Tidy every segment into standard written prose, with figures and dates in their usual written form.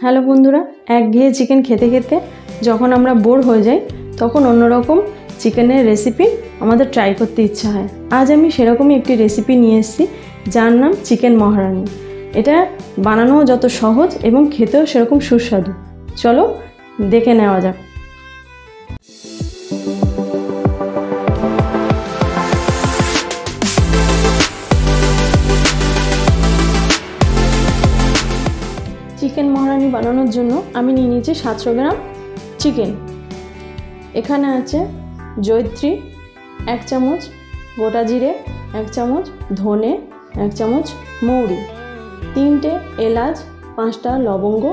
Hello বন্ধুরা, একঘেয়ে chicken খেতে খেতে যখন আমরা বোর হয়ে যাই তখন অন্যরকম চিকেনের রেসিপি আমাদের ট্রাই করতে ইচ্ছা হয়। আজ আমি সেরকমই একটি রেসিপি নিয়ে এসেছি যার নাম চিকেন মহারানি। এটা বানানো যত সহজ এবং খেতেও সেরকম সুস্বাদু। চলো দেখে নেওয়া যাক। চিকেন মহারানি বানানোর জন্য আমি নিয়ে নিয়েছি 700 গ্রাম চিকেন। এখানে আছে জয়িত্রী 1 চামচ, গোটা জিরে 1 চামচ, ধনে 1 চামচ, মৌরি, 3টে এলাচ, 5টা লবঙ্গ,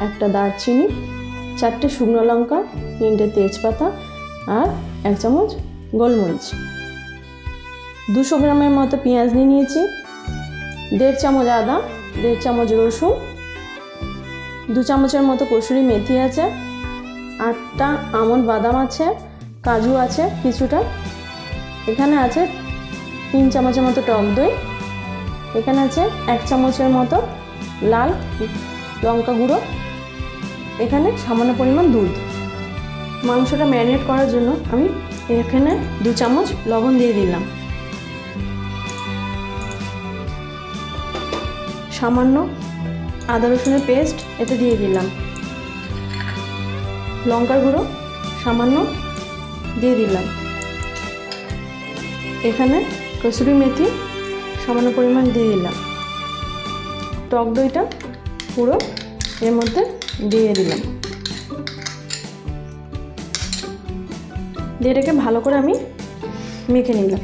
1টা দারচিনি, 4টে শুকনো লঙ্কা, 3টে তেজপাতা আর 1 চামচ গোলমরিচ। 200 গ্রামের মতো পেঁয়াজ নিয়ে নিয়েছি, 1.5 চামচ আদা, 1.5 চামচ রসুন, 2 চামচের মতো কসুরি মেথি আছে, 8টা আমন্ড বাদাম আছে, কাজু আছে কিছুটা। এখানে আছে 3 চামচের মতো টক দই। এখানে আছে 1 চামচের মতো লাল লঙ্কা গুঁড়ো। এখানে সামান্য পরিমাণ দুধ। মাংসটা ম্যারিনেট করার জন্য আমি এখানে 2 চামচ লবণ দিয়ে দিলাম, সামান্য আদা রসুনের পেস্ট এতে দিয়ে দিলাম, লঙ্কার গুঁড়ো সামান্য দিয়ে দিলাম, এখানে কসুরি মেথি সামান্য পরিমাণ দিয়ে দিলাম, টক দইটা পুরো এর মধ্যে দিয়ে দিলাম। দিয়ে এটাকে ভালো করে আমি মেখে নিলাম।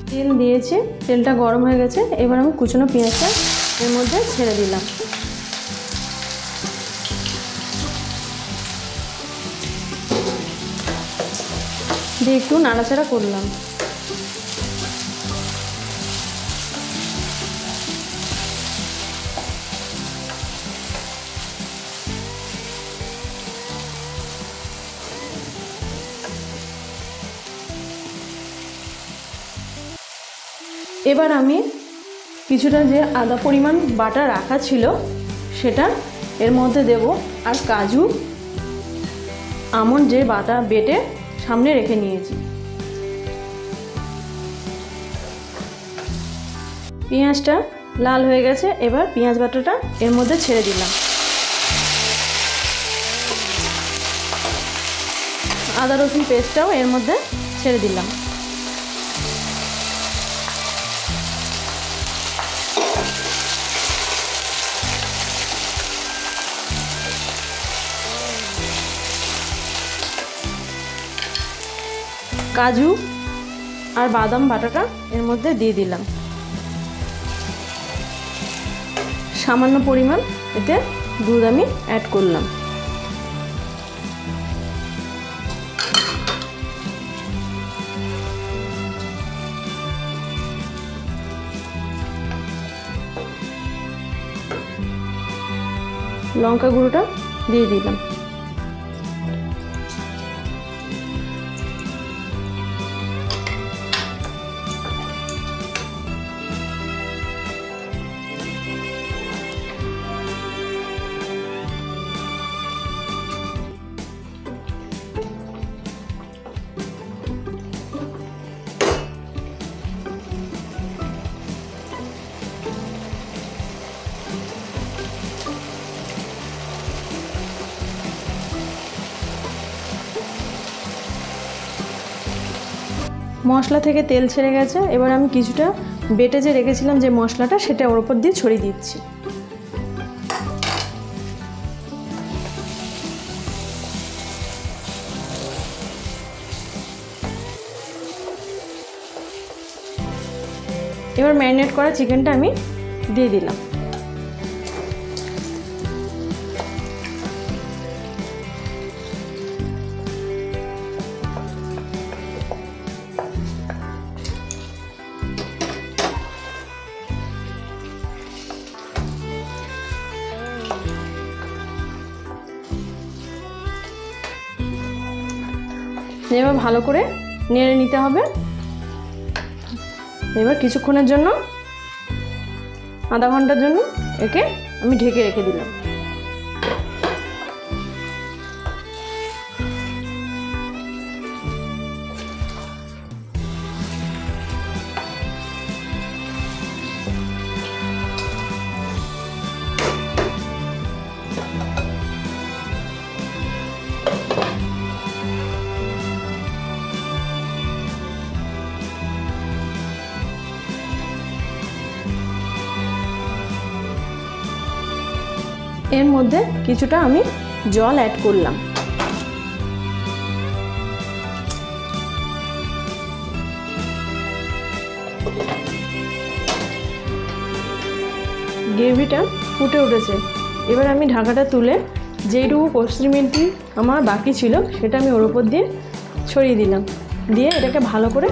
তেল দিয়েছি, তেলটা গরম হয়ে গেছে। এবার আমি কুচনো পেঁয়াজটা এর মধ্যে ছেড়ে দিলাম। দিয়ে একটু নাড়াচাড়া করলাম। এবার আমি কিছুটা যে আদা পরিমাণ বাটা রাখা ছিল সেটা এর মধ্যে দেব, আর কাজু আমন্ড যে বাটা বেটে সামনে রেখে নিয়েছি। পেঁয়াজটা লাল হয়ে গেছে, এবার পেঁয়াজ বাটাটা এর মধ্যে ছেড়ে দিলাম। আদা রসুন পেস্টটাও এর মধ্যে ছেড়ে দিলাম। কাজু আর বাদাম বাটাটা এর মধ্যে দিয়ে দিলাম। সামান্য পরিমাণ এতে দুধ আমি অ্যাড করলাম। লঙ্কা গুঁড়োটা দিয়ে দিলাম। মশলা থেকে তেল ছেড়ে গেছে। এবার আমি কিছুটা বেটে যে রেখেছিলাম যে মশলাটা সেটা ওর উপর দিয়ে ছড়িয়ে দিচ্ছি। এবার ম্যারিনেট করা চিকেনটা আমি দিয়ে দিলাম। এবার ভালো করে নেড়ে নিতে হবে। এবার কিছুক্ষণের জন্য, আধা ঘন্টার জন্য একে আমি ঢেকে রেখে দিলাম। এর মধ্যে কিছুটা আমি জল অ্যাড করলাম। গ্রেভিটা ফুটে উঠেছে। এবার আমি ঢাকাটা তুলে যেইটুকু কসুরি মেথি আমার বাকি ছিল সেটা আমি ওর উপর দিয়ে ছড়িয়ে দিলাম। দিয়ে এটাকে ভালো করে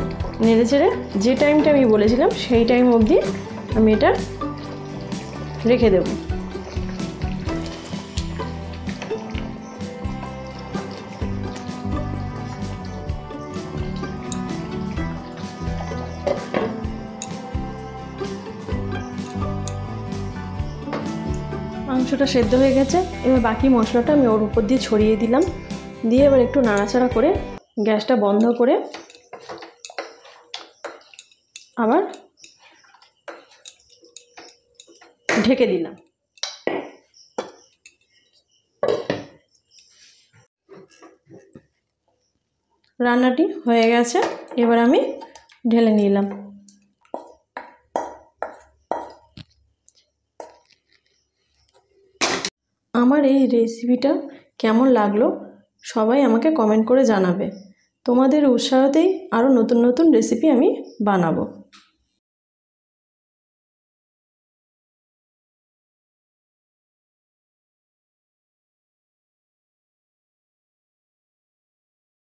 নেড়ে চেড়ে যে টাইমটা আমি বলেছিলাম সেই টাইম অবধি আমি এটা রেখে দেব। মাংসটা সেদ্ধ হয়ে গেছে। এবার বাকি মশলাটা আমি ওর উপর দিয়ে ছড়িয়ে দিলাম। দিয়ে এবার একটু নাড়াচাড়া করে গ্যাসটা বন্ধ করে আবার ঢেকে দিলাম। রান্নাটি হয়ে গেছে। এবার আমি ঢেলে নিলাম। আমার এই রেসিপিটা কেমন লাগলো সবাই আমাকে কমেন্ট করে জানাবে। তোমাদের উৎসাহতেই আরও নতুন নতুন রেসিপি আমি বানাবো।